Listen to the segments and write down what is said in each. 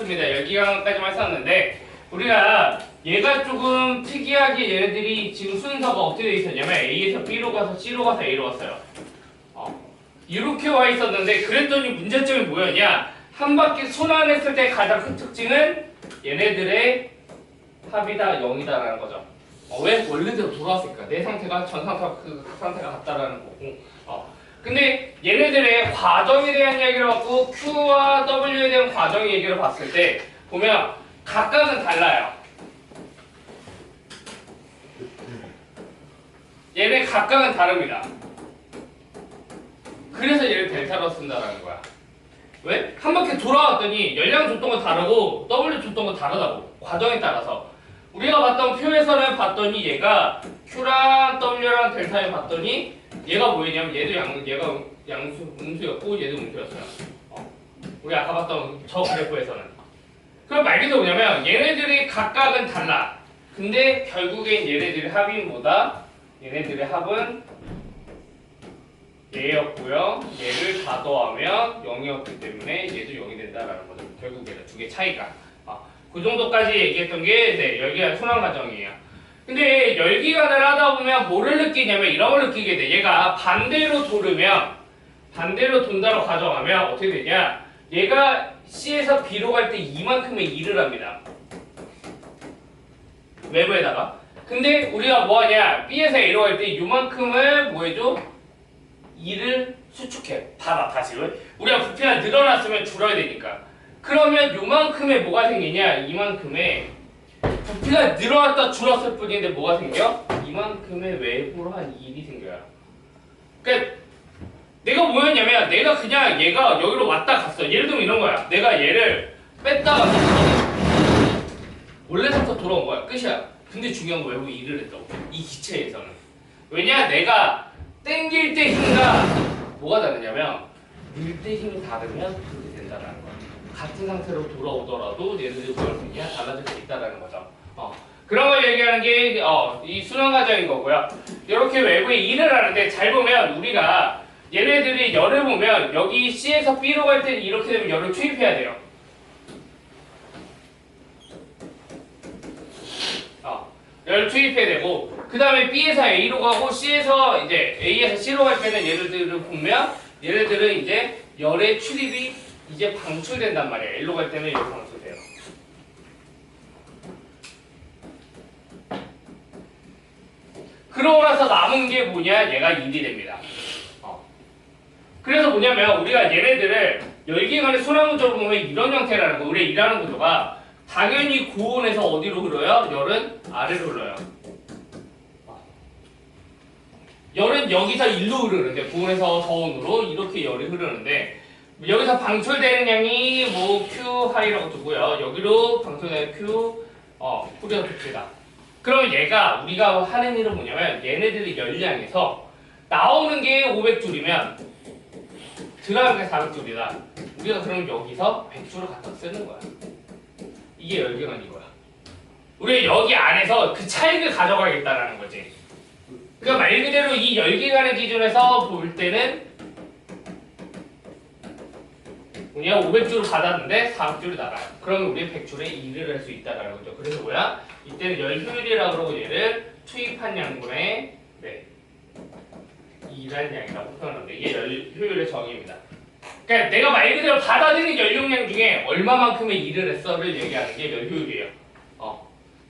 썼습니다. 열기관까지만 썼는데 우리가 얘가 조금 특이하게 얘네들이 지금 순서가 어떻게 되어 있었냐면 A에서 B로 가서 C로 가서 A로 왔어요. 이렇게 와 있었는데 그랬더니 문제점이 뭐였냐? 한 바퀴 순환했을 때 가장 큰 특징은 얘네들의 합이 다 0이다라는 거죠. 왜? 원래대로 돌아왔으니까 내 상태가 전 상태가 그 상태가 같다라는 거고. 근데 얘네들의 과정에 대한 이야기를 봤고 Q와 W에 대한 과정 얘기를 봤을 때 보면 각각은 달라요. 얘네 각각은 다릅니다. 그래서 얘를 델타로 쓴다라는 거야. 왜? 한 바퀴 돌아왔더니 열량 줬던 거 다르고 W 줬던 거 다르다고. 과정에 따라서. 우리가 봤던 표에서는 봤더니 얘가 Q랑 W랑 델타에 봤더니 얘가 뭐였냐면 얘가 음수였고 얘도 음수였어요. 우리 아까 봤던 저 그래프에서는. 그럼 말 그대로 뭐냐면 얘네들이 각각은 달라. 근데 결국엔 얘네들의 합인 뭐다? 얘네들의 합은 얘였고요. 얘를 다 더하면 0이었기 때문에 얘도 0이 된다라는 거죠. 결국에는 두 개 차이가. 그 정도까지 얘기했던 게 열기관 순환 과정이에요. 근데 열기관을 하다 보면 뭐를 느끼냐면 이런 걸 느끼게 돼. 얘가 반대로 돌으면 반대로 돈다로 가정하면 어떻게 되냐? 얘가 C에서 B로 갈 때 이만큼의 일을 합니다. 외부에다가. 근데 우리가 뭐 하냐? B에서 A로 갈 때 이만큼을 뭐 해줘? 2를 수축해. 봐봐 다시. 우리가 부피가 늘어났으면 줄어야 되니까. 그러면 요만큼의 뭐가 생기냐? 이만큼의 부피가 늘어났다 줄었을 뿐인데 뭐가 생겨? 이만큼의 외부로 한 1이 생겨요. 그러니까 내가 뭐였냐면 내가 그냥 얘가 여기로 왔다 갔어. 예를 들면 이런 거야. 내가 얘를 뺐다가 원래부터 돌아온 거야. 끝이야. 근데 중요한 건 외부 1을 했다고. 이 기체에서는. 왜냐? 내가 땡길 때 힘과 뭐가 다르냐면 밀 때 힘이 다르면 그렇게 된다라는 거야. 같은 상태로 돌아오더라도 얘네들이 뭐가 되냐 달라질 수 있다라는 거죠. 그런 걸 얘기하는 게 이 순환 과정인 거고요. 이렇게 외부에 일을 하는데 잘 보면 우리가 얘네들이 열을 보면 여기 C에서 B로 갈 때 이렇게 되면 열을 투입해야 돼요. 열 투입해야 되고 그 다음에 B에서 A로 가고 C에서 이제 A에서 C로 갈 때는 얘네들을 보면 얘네들은 이제 열의 출입이 이제 방출된단 말이에요. L로 갈 때는 열이 방출돼요. 그러고 나서 남은 게 뭐냐? 얘가 1이 됩니다. 그래서 뭐냐면 우리가 얘네들을 열기관의 순환 구조를 보면 이런 형태라는 거. 우리가 일하는 구조가 당연히 고온에서 어디로 흘러요? 열은 아래로 흘러요. 열은 여기서 일로 흐르는데 고온에서 저온으로 이렇게 열이 흐르는데 여기서 방출되는 양이 뭐 Q 하이라고 두고요. 여기로 방출되는 Q 쿨이라고 둡시다. 그럼 얘가 우리가 하는 일은 뭐냐면 얘네들의 열량에서 나오는 게 500줄이면 들어가는 게 400줄이다. 우리가 그럼 여기서 100줄을 갖다 쓰는 거야. 이게 열기관인 거야. 우리가 여기 안에서 그 차익을 가져가겠다라는 거지. 그러니까 말 그대로 이 열기관의 기준에서 볼 때는 우리가 500줄을 받았는데 400줄이 나가요. 그러면 우리 100줄에 2를 할 수 있다라는 거죠. 그래서 뭐야? 이때는 열 효율이라고 그러고 얘를 투입한 양분의 2라는 양이라고 표현하는데 이게 열 효율의 정의입니다. 그러니까 내가 말 그대로 받아들인 연료량 중에 얼마만큼의 일을 했어를 얘기하는 게 열 효율이에요.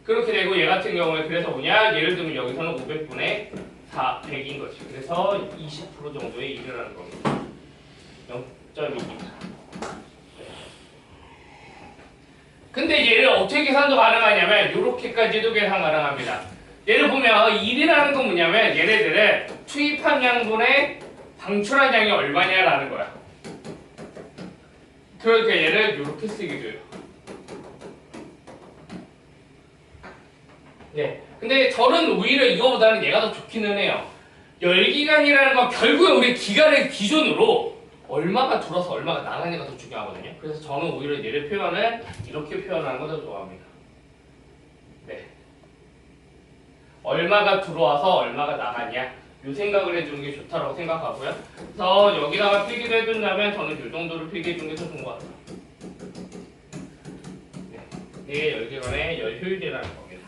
그렇게 되고 얘 같은 경우에 그래서 뭐냐? 예를 들면 여기서는 500분의 100인 거지. 그래서 20% 정도의 일을 하는 겁니다. 0.2입니다. 근데 얘를 어떻게 계산도 가능하냐면 이렇게까지도 계산 가능합니다. 얘를 보면 일이라는 건 뭐냐면 얘네들은 투입한 양분의 방출한 양이 얼마냐라는 거야. 그러니까 얘를 이렇게 쓰게 돼요. 네. 근데 저는 오히려 이거보다는 얘가 더 좋기는 해요. 열기관이라는 건 결국에 우리 기관의 기준으로 얼마가 들어서 얼마가 나가냐가 더 중요하거든요. 그래서 저는 오히려 얘를 표현을 이렇게 표현하는 걸 더 좋아합니다. 네. 얼마가 들어와서 얼마가 나가냐 이 생각을 해주는 게 좋다고 생각하고요. 그래서 여기다가 필기를 해준다면 저는 이 정도를 필기해주는 게 더 좋은 것 같아요. 이게 열기관의 열 효율이라는 겁니다.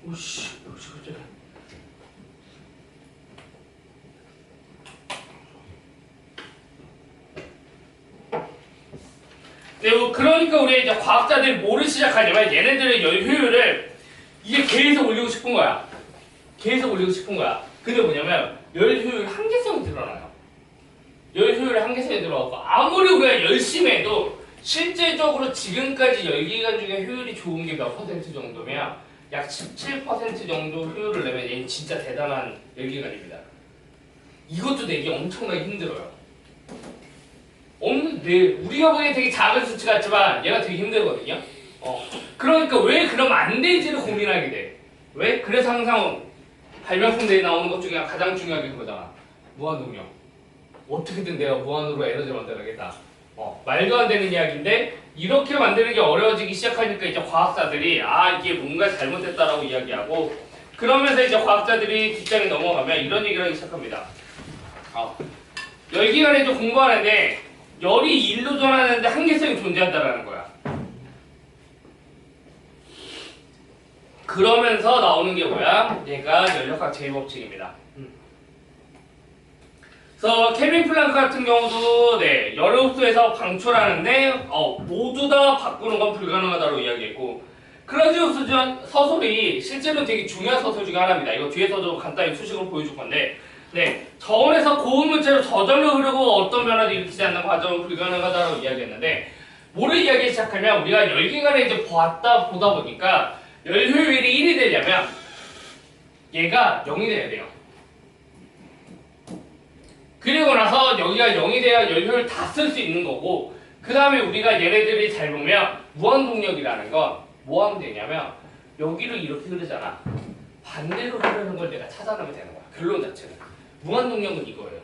오씨, 그치. 네, 그러니까 우리 이제 과학자들이 뭐를 시작하냐면 얘네들의 열 효율을 이게 계속 올리고 싶은 거야. 근데 뭐냐면 열 효율 한계성이 드러나요. 열 효율의 한계성이 들어가고 아무리 우리가 열심히 해도 실제적으로 지금까지 열기관 중에 효율이 좋은 게 몇 퍼센트 정도면 약 17% 정도 효율을 내면 얘는 진짜 대단한 열기관입니다. 이것도 내기 엄청나게 힘들어요. 우리가 보기엔 되게 작은 수치 같지만 얘가 되게 힘들거든요. 그러니까 왜 그러면 안 되지를 고민하게 돼. 왜? 그래서 항상 발명품 대회 나오는 것 중에 가장 중요한 게 그거잖아. 무한동력. 어떻게든 내가 무한으로 에너지를 만들어야겠다. 말도 안 되는 이야기인데 이렇게 만드는 게 어려워지기 시작하니까 이제 과학자들이 이게 뭔가 잘못됐다라고 이야기하고 그러면서 이제 과학자들이 뒷장에 넘어가면 이런 얘기를 하기 시작합니다. 열기관에 좀 공부하는데 열이 일로 전하는데 한계성이 존재한다라는 거야. 그러면서 나오는 게 뭐야? 얘가 연력학 제2법칙입니다. 그래서 케빈 플랑크 같은 경우도 열의 흡수에서 방출하는데 모두 다 바꾸는 건 불가능하다고 이야기했고 클라우지우스 서술이 실제로 되게 중요한 서술 중에 하나입니다. 이거 뒤에서도 간단히 수식으로 보여줄 건데 저온에서 고온 물체로 저절로 흐르고 어떤 변화도 일으키지 않는 과정은 불가능하다고 이야기했는데 뭐를 이야기하기 시작하면 우리가 열기관에 이제 보다 보니까 열 효율이 1이 되려면 얘가 0이 돼야 돼요. 그리고 나서 여기가 0이 돼야 열 효율 다 쓸 수 있는 거고 그 다음에 우리가 얘네들이 잘 보면 무한동력이라는 건 뭐 하면 되냐면 여기로 이렇게 흐르잖아. 반대로 흐르는 걸 내가 찾아내면 되는 거야. 결론 자체는. 무한동력은 이거예요.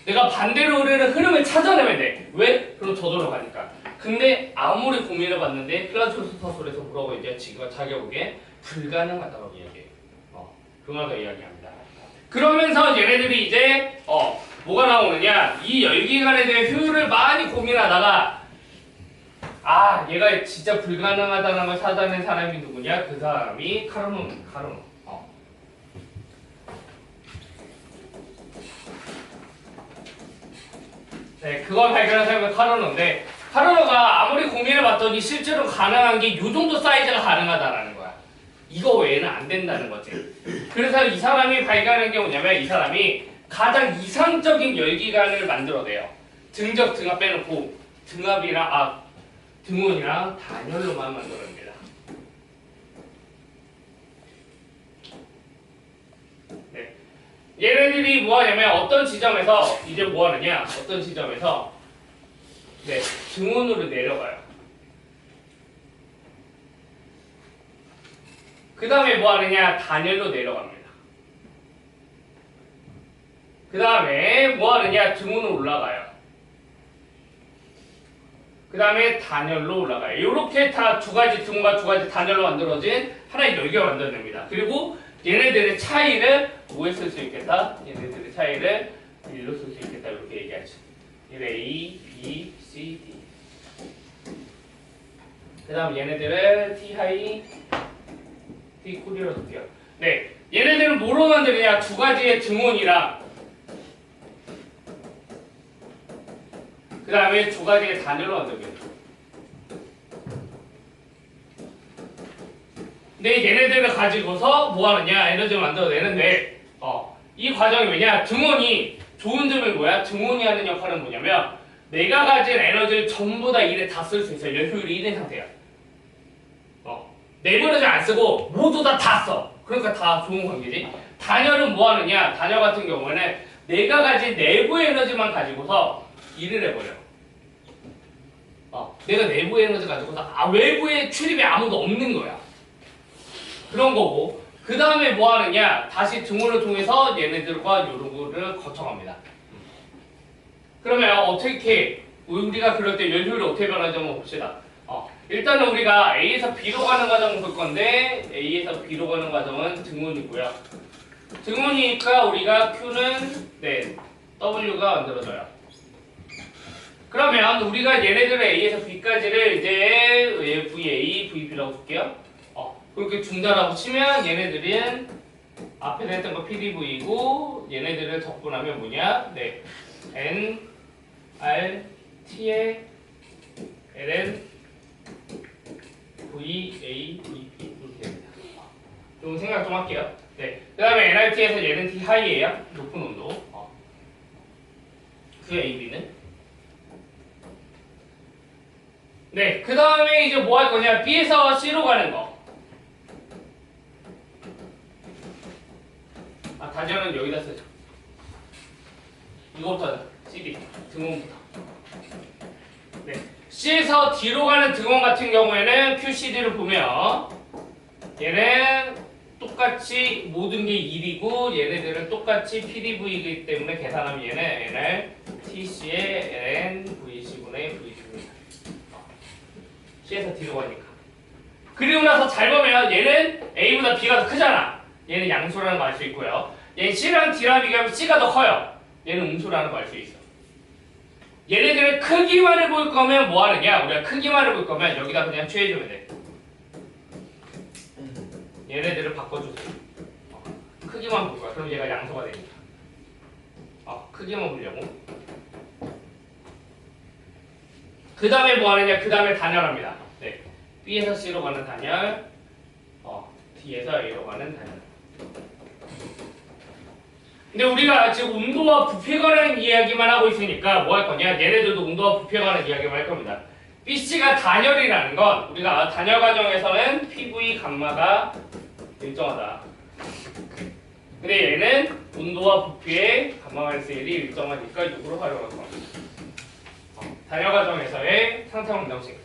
내가 반대로 흐르는 흐름을 찾아내면 돼. 왜? 그럼 저절로 가니까. 근데 아무리 고민해봤는데 클라우지우스 서술에서 뭐라고 이제 지금 자기가 보기에 불가능하다고 이야기해요. 그거가 이야기합니다. 그러면서 얘네들이 이제 뭐가 나오느냐 이 열기관에 대해 효율을 많이 고민하다가 얘가 진짜 불가능하다는 걸 찾아낸 사람이 누구냐? 그 사람이 카르노. 그걸 발견한 사람이 카르노인데 카르노가 아무리 고민해봤더니 실제로 가능한 게 이 정도 사이즈가 가능하다라는 거야. 이거 외에는 안 된다는 거지. 그래서 이 사람이 발견한 게 뭐냐면 이 사람이 가장 이상적인 열기관을 만들어내요. 등적, 등압 빼놓고 등온이랑 단열로만 만들어냅니다. 얘네들이 뭐하냐면 어떤 지점에서 이제 뭐하느냐 어떤 지점에서 등온으로 내려가요. 그 다음에 뭐하느냐 단열로 내려갑니다. 그 다음에 뭐하느냐 등온으로 올라가요. 그 다음에 단열로 올라가요. 이렇게 다 두 가지 등과 두 가지 단열로 만들어진 하나의 열기가 만들어냅니다. 그리고 얘네들의 차이를 뭐에 쓸 수 있겠다? 얘네들의 차이를 1로 쓸 수 있겠다. 이렇게 얘기하죠. 1A, B, C, D. 그 다음 얘네들을 T 하이, T 쿨이라고 쓸게요. 얘네들은 뭐로 만드느냐? 두 가지의 등온이랑 그 다음에 두 가지의 단열로 만듭니다. 근데 얘네들을 가지고서 뭐하느냐? 에너지를 만들어내는데 이 과정이 왜냐? 등온이 좋은 점이 뭐야? 등온이 하는 역할은 뭐냐면 내가 가진 에너지를 전부 다 일에 다 쓸 수 있어요. 열 효율이 1인 상태야. 내부 에너지 안 쓰고 모두 다 써. 그러니까 다 좋은 관계지. 단열은 뭐하느냐? 단열 같은 경우에는 내가 가진 내부 에너지만 가지고서 일을 해버려. 내가 내부 에너지 가지고서 외부에 출입이 아무도 없는 거야. 그런 거고 그 다음에 뭐 하느냐 다시 등온을 통해서 얘네들과 요런 거를 거쳐갑니다. 그러면 어떻게 우리가 그럴 때 열효율이 어떻게 변하는지 한번 봅시다. 일단은 우리가 A에서 B로 가는 과정을 볼 건데 A에서 B로 가는 과정은 등온이고요. 등온이니까 우리가 Q는 W가 만들어져요. 그러면 우리가 얘네들을 A에서 B까지를 이제 VA, VB라고 볼게요. 그렇게 중단하고 치면 얘네들은 앞에 했던 거 PDV이고 얘네들을 적분하면 뭐냐? 네, N, R, T에 LN, VA, VB 이렇게 됩니다. 좀 생각 좀 할게요. 네, 그 다음에 NRT에서 얘는 T 하이예요. 높은 온도. 그 AB는. 네, 그 다음에 이제 뭐 할 거냐? B에서 C로 가는 거. 단열은 여기다 쓰죠. 이거부터 CD, 등원부터. 네, C에서 D로 가는 등원 같은 경우에는 QCD를 보면 얘는 똑같이 모든 게 1이고 얘네들은 똑같이 PDV이기 때문에 계산하면 얘는 NR, TC의 LN, VC분의 VC입니다. C에서 D로 가니까. 그리고 나서 잘 보면 얘는 A보다 B가 더 크잖아. 얘는 양수라는 거 알 수 있고요. 얘는 C랑 D랑 비교하면 C가 더 커요. 얘는 음수라는 거 알 수 있어. 얘네들의 크기만을 볼 거면 뭐 하느냐? 우리가 크기만을 볼 거면 여기다 그냥 취해주면 돼. 얘네들을 바꿔주세요. 크기만 볼 거야. 그럼 얘가 양수가 되니까. 크기만 보려고. 그 다음에 뭐 하느냐? 그 다음에 단열합니다. 네. B에서 C로 가는 단열, D에서 A로 가는 단열. 근데 우리가 지금 온도와 부피에 관한 이야기만 하고 있으니까 뭐 할 거냐? 얘네들도 온도와 부피에 관한 이야기만 할 겁니다. BC가 단열이라는 건 우리가 단열 과정에서는 PV 감마가 일정하다. 근데 얘는 온도와 부피의 감마 마이너스 1이 일정하니까 6으로 활용할 겁니다. 단열 과정에서의 상태 방정식.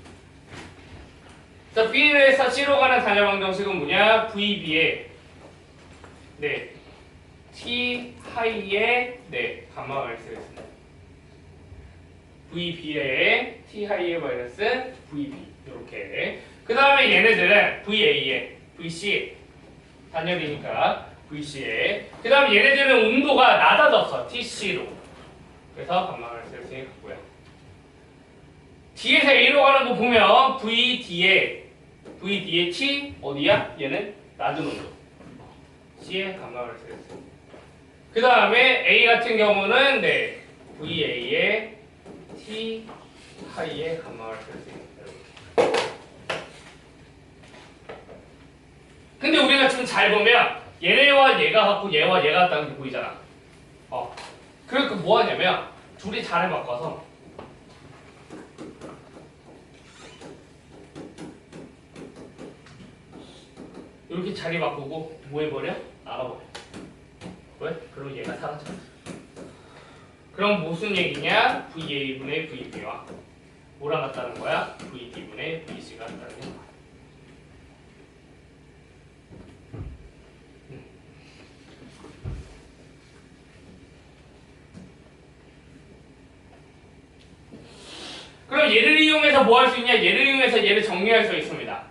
자, B에서 C로 가는 단열 방정식은 뭐냐? VB의 T 하이의 감마 마이너스 있습니다. VB의 T 하이의 마이너스 VB 이렇게. 그 다음에 얘네들은 VA의 VC 단열이니까 VC에. 그 다음에 얘네들은 온도가 낮아졌어. TC로. 그래서 감마 마이너스 이렇게 갖고요. D에서 A로 가는 거 보면 VD의 T 어디야? 얘는 낮은 온도. C의 감마 마이너스 이렇게. 그 다음에 A 같은 경우는 VA의 T 하이의 감마를 쓸 수 있는. 근데 우리가 지금 잘 보면 얘네와 얘가 같고 얘와 얘가 같다는 게 보이잖아. 그러니까 뭐 하냐면 둘이 자리 바꿔서 이렇게 자리 바꾸고 뭐 해버려? 나가버려. 왜? 그럼 얘가 사라져. 그럼 무슨 얘기냐? VA분의 VB와 뭐랑 같다는 거야? VD분의 VC가 같다는 거야. 그럼 얘를 이용해서 뭐 할 수 있냐? 얘를 이용해서 얘를 정리할 수 있습니다.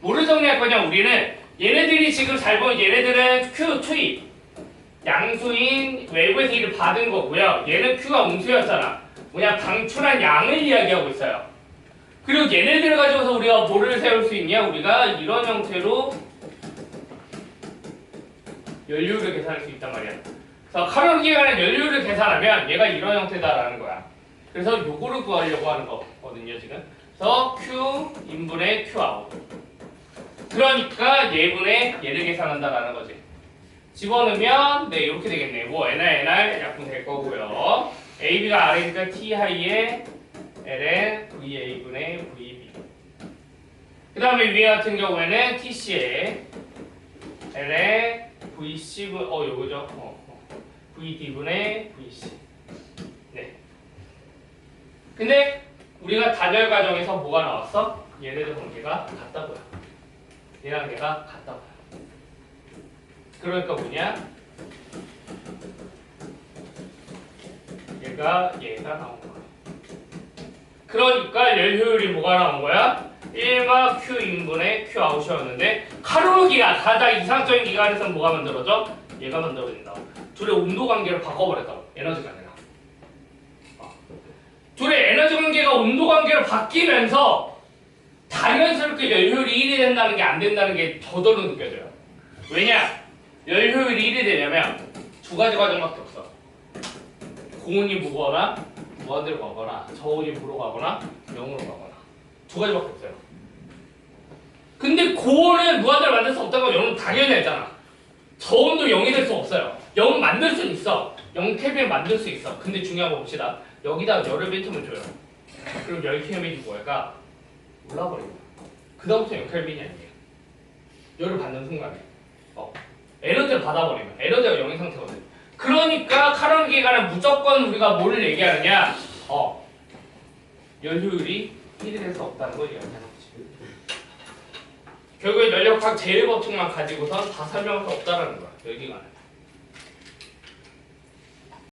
뭐를 정리할 거냐? 우리는 얘네들이 지금 잘 보면 얘네들은 Q 투입 양수인 외부에서 이를 받은 거고요. 얘는 Q가 음수였잖아. 뭐냐? 방출한 양을 이야기하고 있어요. 그리고 얘네들을 가지고서 우리가 뭐를 세울 수 있냐? 우리가 이런 형태로 연료를 계산할 수 있단 말이야. 그래서 칼로리에 관한 연료를 계산하면 얘가 이런 형태다라는 거야. 그래서 요거를 구하려고 하는 거거든요, 지금. 그래서 Q 인분의 Q 아웃. 그러니까 얘분의 얘를 계산한다라는 거지. 집어넣으면 이렇게 되겠네. 뭐 NR 약분 될 거고요. AB가 R이니까 T 하이에 LN VA분의 VB. 그 다음에 위에 같은 경우에는 TC에 LN VC분 요거죠. VD분의 VC. 네. 근데 우리가 단열 과정에서 뭐가 나왔어? 얘네들 관계가 같다고요. 얘랑 얘가 같다고요. 그러니까 뭐냐? 얘가 나온 거야. 그러니까 열 효율이 뭐가 나온 거야? 1마 Q 인분의 Q 아웃이었는데 칼로리가 가장 이상적인 기관에서 뭐가 만들어져? 얘가 만들어진다. 둘의 온도 관계를 바꿔버렸다고. 에너지 관계가. 둘의 에너지 관계가 온도 관계로 바뀌면서 당연스럽게 열효율이 1이 된다는 게 안 된다는 게 저절로 느껴져요. 왜냐? 열효율이 1이 되려면 두 가지 과정밖에 없어. 고온이 무거거나 무한대로 가거나 저온이 무로 가거나 0으로 가거나 두 가지밖에 없어요. 근데 고온을 무한대로 만들 수 없다는 건 여러분 당연히 알잖아. 저온도 0이 될 수 없어요. 0 만들 수는 있어. 0켈빈 만들 수 있어. 근데 중요한 거 봅시다. 여기다 열을 뱉으면 줘요. 그럼 열 켈빈이 뭐랄까? 올라버리고. 그 다음부터 0켈빈이 아니에요. 열을 받는 순간에. 에너지를 받아버리면. 에너지가 0인 상태거든. 그러니까 칼로리 기간은 무조건 우리가 뭘 얘기하느냐? 열효율이 1이 될 수 없다는 걸 얘기하는 거지. 결국에 연력학 제일 법칙만 가지고선 다 설명할 수 없다는 거야. 열기간은.